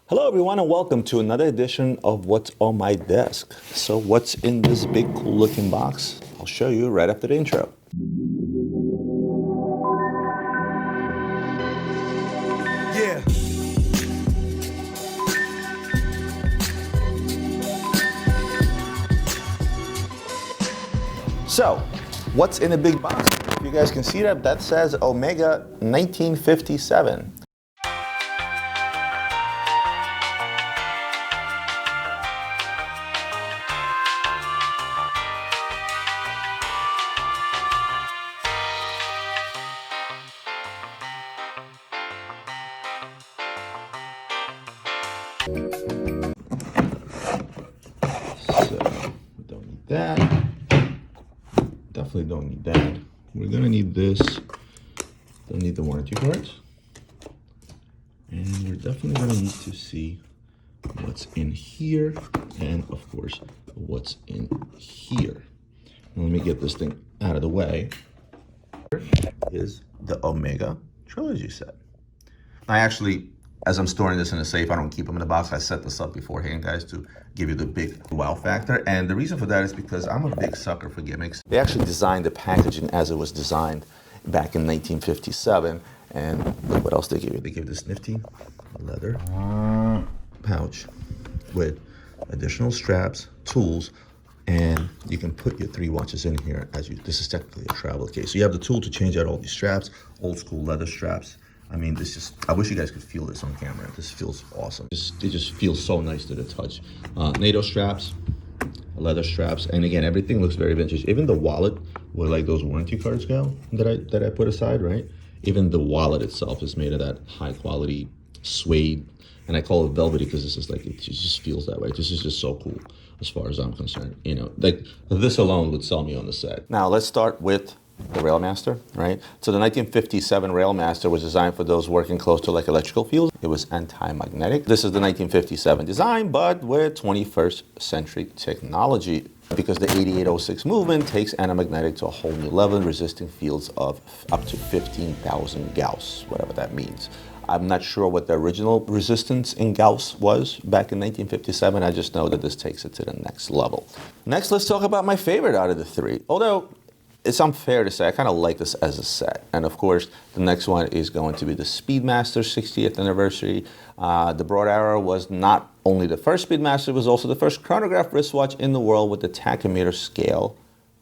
Hello everyone and welcome to another edition of What's on My Desk. So what's in this big cool looking box? I'll show you right after the intro. Yeah. So, what's in the big box? If you guys can see that, that says Omega 1957. So, don't need that. Definitely don't need that. We're gonna need this. Don't need the warranty cards. And we're definitely gonna need to see what's in here and of course what's in here. Now, let me get this thing out of the way. Here is the Omega Trilogy Set. I actually, as I'm storing this in a safe, I don't keep them in the box. I set this up beforehand, guys, to give you the big wow factor. And the reason for that is because I'm a big sucker for gimmicks. They actually designed the packaging as it was designed back in 1957. And look what else they give you. They give this nifty leather pouch with additional straps, tools, and you can put your 3 watches in here as you, this is technically a travel case. So you have the tool to change out all these straps, old school leather straps. I mean, this just, I wish you guys could feel this on camera. This feels awesome. It just feels so nice to the touch. NATO straps, leather straps, and again, everything looks very vintage. Even the wallet, where like those warranty cards go, that I put aside, right? Even the wallet itself is made of that high quality suede, and I call it velvety because this is like, it just feels that way. This is just so cool as far as I'm concerned. You know, like this alone would sell me on the set. Now let's start with the Railmaster, right? So the 1957 Railmaster was designed for those working close to like electrical fields. It was anti-magnetic. This is the 1957 design, but with 21st century technology, because the 8806 movement takes anti-magnetic to a whole new level, resisting fields of up to 15,000 Gauss, whatever that means. I'm not sure what the original resistance in Gauss was back in 1957. I just know that this takes it to the next level. Next, let's talk about my favorite out of the 3. Although, it's unfair to say, I kind of like this as a set. And of course, the next one is going to be the Speedmaster 60th anniversary. The Broad Arrow was not only the first Speedmaster, it was also the first chronograph wristwatch in the world with the tachymeter scale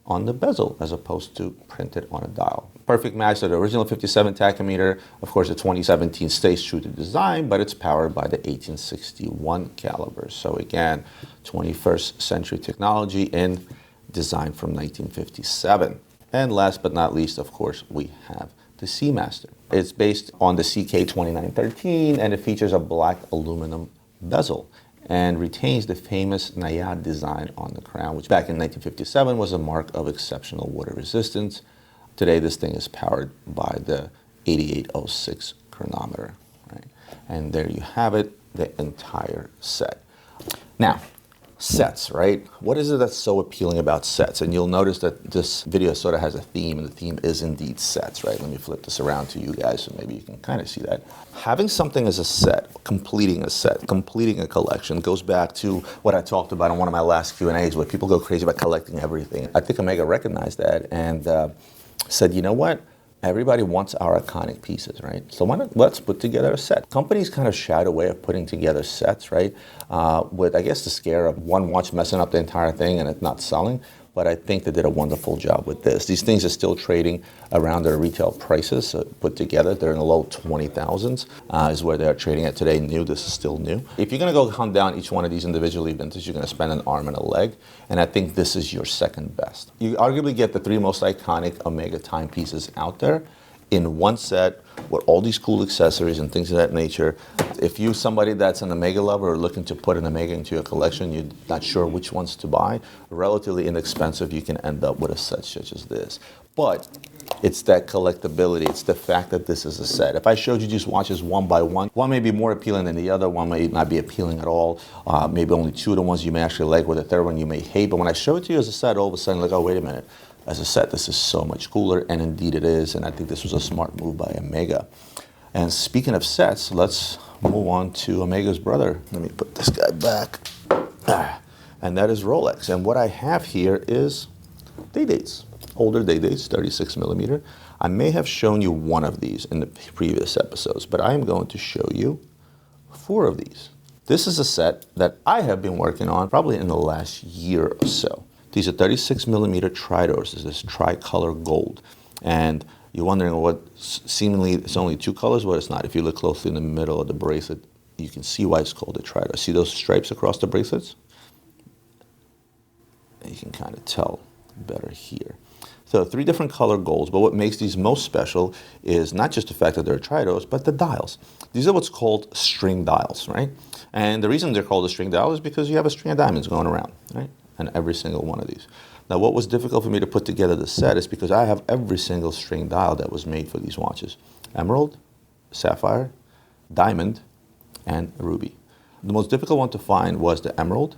on the bezel, as opposed to printed on a dial. Perfect match to the original 57 tachymeter. Of course, the 2017 stays true to design, but it's powered by the 1861 caliber. So again, 21st century technology in design from 1957. And last but not least, of course, we have the Seamaster. It's based on the CK2913 and it features a black aluminum bezel and retains the famous Nayad design on the crown, which back in 1957 was a mark of exceptional water resistance. Today, this thing is powered by the 8806 chronometer, right? And there you have it, the entire set. Now, sets, right? What is it that's so appealing about sets? And you'll notice that this video sort of has a theme, and the theme is indeed sets, right? Let me flip this around to you guys so maybe you can kind of see that. Having something as a set, completing a set, completing a collection goes back to what I talked about in one of my last Q&As where people go crazy about collecting everything. I think Omega recognized that and said, you know what? Everybody wants our iconic pieces, right? So why not, let's put together a set. Companies kind of shied away of putting together sets, right? With, I guess, the scare of one watch messing up the entire thing and it not selling. But I think they did a wonderful job with this. These things are still trading around their retail prices, so put together. They're in the low 20,000s is where they're trading at today. New, this is still new. If you're gonna go hunt down each one of these individually vintage, you're gonna spend an arm and a leg, and I think this is your second best. You arguably get the 3 most iconic Omega timepieces out there in one set with all these cool accessories and things of that nature. If you're somebody that's an Omega lover or looking to put an Omega into your collection, you're not sure which ones to buy, relatively inexpensive, you can end up with a set such as this. But it's that collectability, it's the fact that this is a set. If I showed you these watches one by one may be more appealing than the other, one may not be appealing at all, maybe only 2 of the ones you may actually like, with the third one you may hate, but when I show it to you as a set, all of a sudden, like, oh, wait a minute. As a set, this is so much cooler, and indeed it is, and I think this was a smart move by Omega. And speaking of sets, let's move on to Omega's brother. Let me put this guy back. And that is Rolex. And what I have here is day-dates, older day-dates, 36 millimeter. I may have shown you one of these in the previous episodes, but I am going to show you 4 of these. This is a set that I have been working on probably in the last year or so. These are 36 millimeter Tridors. This is tricolor gold. And you're wondering what, seemingly it's only 2 colors, but it's not. If you look closely in the middle of the bracelet, you can see why it's called a Tridor. See those stripes across the bracelets? And you can kind of tell better here. So 3 different color golds, but what makes these most special is not just the fact that they're Tridors, but the dials. These are what's called string dials, right? And the reason they're called a string dial is because you have a string of diamonds going around, right? And every single one of these. Now, what was difficult for me to put together the set is because I have every single string dial that was made for these watches. Emerald, sapphire, diamond, and ruby. The most difficult one to find was the emerald,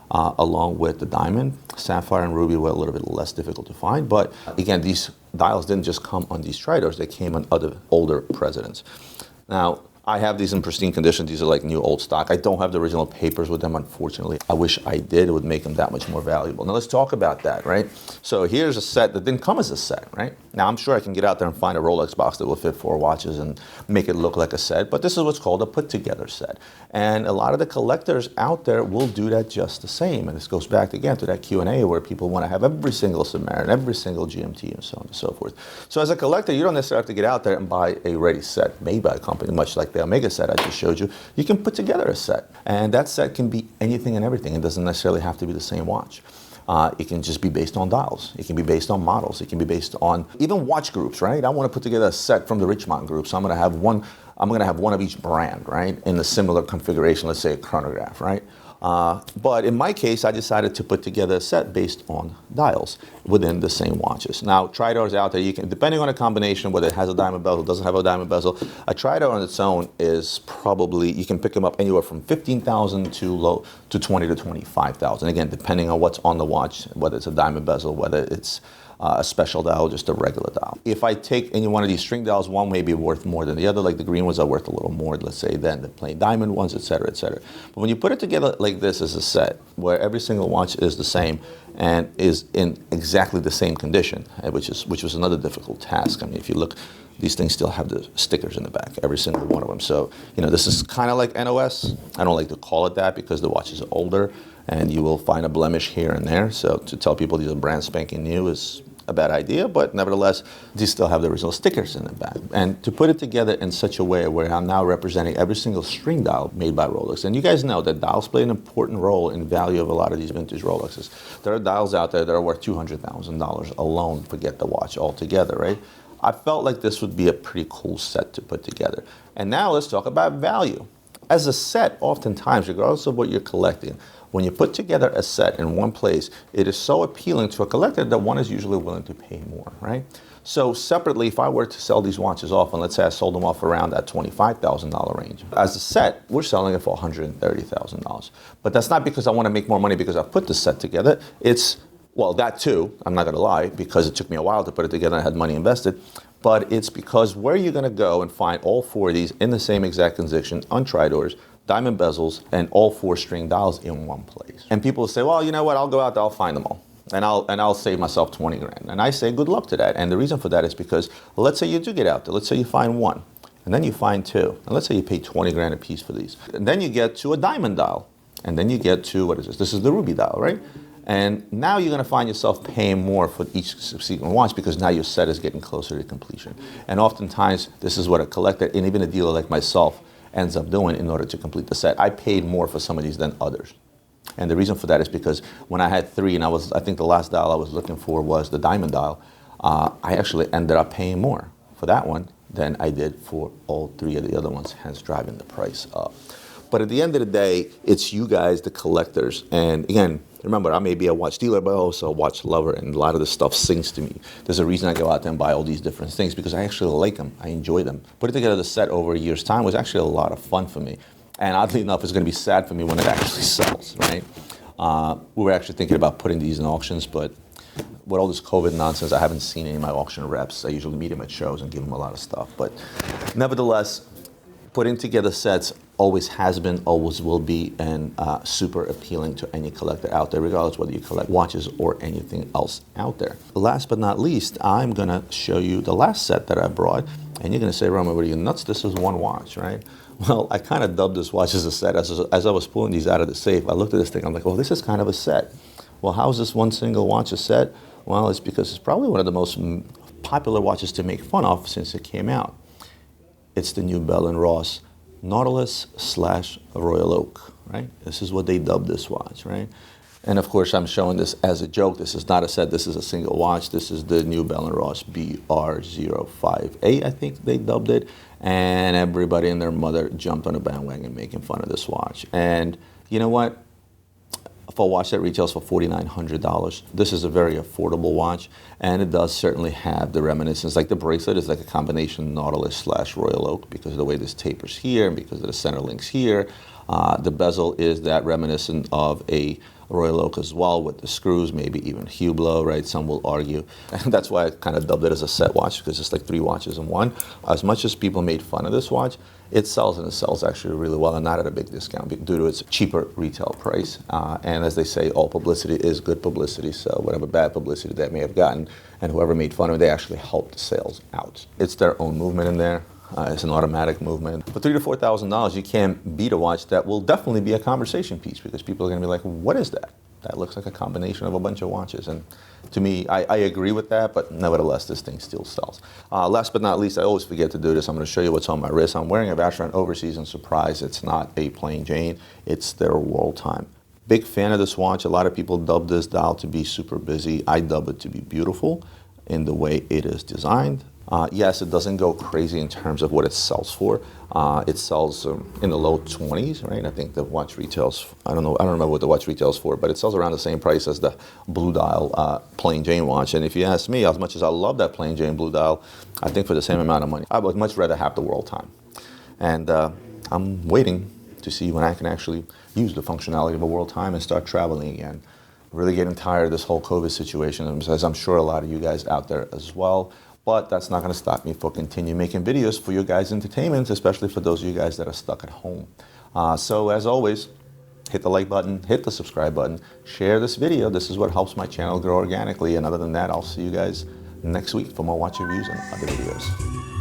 along with the diamond. Sapphire and ruby were a little bit less difficult to find, but again, these dials didn't just come on these Tridors, they came on other older presidents. Now, I have these in pristine condition. These are like new old stock. I don't have the original papers with them, unfortunately. I wish I did. It would make them that much more valuable. Now let's talk about that, right? So here's a set that didn't come as a set, right? Now I'm sure I can get out there and find a Rolex box that will fit 4 watches and make it look like a set, but this is what's called a put-together set. And a lot of the collectors out there will do that just the same. And this goes back again to that Q&A where people want to have every single Submariner, every single GMT, and so on and so forth. So as a collector, you don't necessarily have to get out there and buy a ready set made by a company, much like the Omega set I just showed you. You can put together a set, and that set can be anything and everything. It doesn't necessarily have to be the same watch. It can just be based on dials. It can be based on models. It can be based on even watch groups, right? I want to put together a set from the Richmond group, so I'm going to have one of each brand, right, in a similar configuration, let's say a chronograph, right? But in my case, I decided to put together a set based on dials within the same watches. Now, Tridors out there, you can, depending on the combination, whether it has a diamond bezel, doesn't have a diamond bezel, a Tridor on its own is probably, you can pick them up anywhere from 15,000 to 20 to 25,000. Again, depending on what's on the watch, whether it's a diamond bezel, whether it's a special dial, just a regular dial. If I take any one of these string dials, one may be worth more than the other, like the green ones are worth a little more, let's say, than the plain diamond ones, et cetera, et cetera. But when you put it together like this as a set, where every single watch is the same and is in exactly the same condition, which was another difficult task. I mean, if you look, these things still have the stickers in the back, every single one of them. So, you know, this is kind of like NOS. I don't like to call it that because the watches are older and you will find a blemish here and there. So to tell people these are brand spanking new is a bad idea, but nevertheless, these still have the original stickers in the back. And to put it together in such a way where I'm now representing every single string dial made by Rolex. And you guys know that dials play an important role in value of a lot of these vintage Rolexes. There are dials out there that are worth $200,000 alone, forget the watch altogether, right? I felt like this would be a pretty cool set to put together. And now let's talk about value. As a set, oftentimes, regardless of what you're collecting, when you put together a set in one place, it is so appealing to a collector that one is usually willing to pay more, right? So separately, if I were to sell these watches off, and let's say I sold them off around that $25,000 range, as a set, we're selling it for $130,000. But that's not because I want to make more money because I put the set together. It's, well, that too, I'm not going to lie, because it took me a while to put it together and I had money invested. But it's because where you're going to go and find all 4 of these in the same exact condition on Tridors, diamond bezels, and all 4 string dials in one place. And people say, well, you know what, I'll go out there, I'll find them all. And I'll save myself 20 grand. And I say, good luck to that. And the reason for that is because, well, let's say you do get out there, let's say you find 1, and then you find 2, and let's say you pay 20 grand a piece for these. And then you get to a diamond dial, and then you get to, what is this? This is the ruby dial, right? And now you're going to find yourself paying more for each subsequent watch because now your set is getting closer to completion. And oftentimes, this is what a collector, and even a dealer like myself, ends up doing in order to complete the set. I paid more for some of these than others. And the reason for that is because when I had 3, and I think the last dial I was looking for was the diamond dial, I actually ended up paying more for that one than I did for all 3 of the other ones, hence driving the price up. But at the end of the day, it's you guys, the collectors. And again, remember, I may be a watch dealer, but also a watch lover, and a lot of this stuff sings to me. There's a reason I go out there and buy all these different things, because I actually like them. I enjoy them. Putting together the set over a year's time was actually a lot of fun for me. And oddly enough, it's going to be sad for me when it actually sells, right? We were actually thinking about putting these in auctions, but with all this COVID nonsense, I haven't seen any of my auction reps. I usually meet them at shows and give them a lot of stuff. But nevertheless, putting together sets always has been, always will be, and super appealing to any collector out there, regardless whether you collect watches or anything else out there. Last but not least, I'm gonna show you the last set that I brought. And you're gonna say, Roman, what are you nuts? This is one watch, right? Well, I kind of dubbed this watch as a set. As I was pulling these out of the safe, I looked at this thing, I'm like, well, this is kind of a set. Well, how is this one single watch a set? Well, it's because it's probably one of the most popular watches to make fun of since it came out. It's the new Bell & Ross Nautilus / Royal Oak, right? This is what they dubbed this watch, right? And of course, I'm showing this as a joke. This is not a set, this is a single watch. This is the new Bell & Ross BR05A, I think they dubbed it. And everybody and their mother jumped on a bandwagon making fun of this watch. And you know what? For a watch that retails for $4,900, this is a very affordable watch, and it does certainly have the reminiscence. Like the bracelet is like a combination Nautilus / Royal Oak because of the way this tapers here and because of the center links here. The bezel is that reminiscent of a Royal Oak as well, with the screws, maybe even Hublot, right? Some will argue. And that's why I kind of dubbed it as a set watch, because it's like 3 watches in one. As much as people made fun of this watch, it sells, and it sells actually really well, and not at a big discount due to its cheaper retail price. And as they say, all publicity is good publicity, so whatever bad publicity they may have gotten, and whoever made fun of it, they actually helped the sales out. It's their own movement in there. It's an automatic movement. For $3,000 to $4,000, you can't beat a watch that will definitely be a conversation piece, because people are going to be like, what is that? That looks like a combination of a bunch of watches. And to me, I agree with that, but nevertheless, this thing still sells. Last but not least, I always forget to do this. I'm going to show you what's on my wrist. I'm wearing a Vacheron Overseas, and surprise, it's not a plain Jane. It's their World Time. Big fan of this watch. A lot of people dub this dial to be super busy. I dub it to be beautiful in the way it is designed. Yes, it doesn't go crazy in terms of what it sells for. It sells in the low 20s, right? I think the watch retails, I don't remember what the watch retails for, but it sells around the same price as the Blue Dial plain Jane watch. And if you ask me, as much as I love that plain Jane Blue Dial, I think for the same amount of money, I would much rather have the World Time. And I'm waiting to see when I can actually use the functionality of a World Time and start traveling again. Really getting tired of this whole COVID situation, as I'm sure a lot of you guys out there as well. But that's not going to stop me from continue making videos for your guys' entertainment, especially for those of you guys that are stuck at home. So as always, hit the like button, hit the subscribe button, share this video. This is what helps my channel grow organically. And other than that, I'll see you guys next week for more watch reviews and other videos.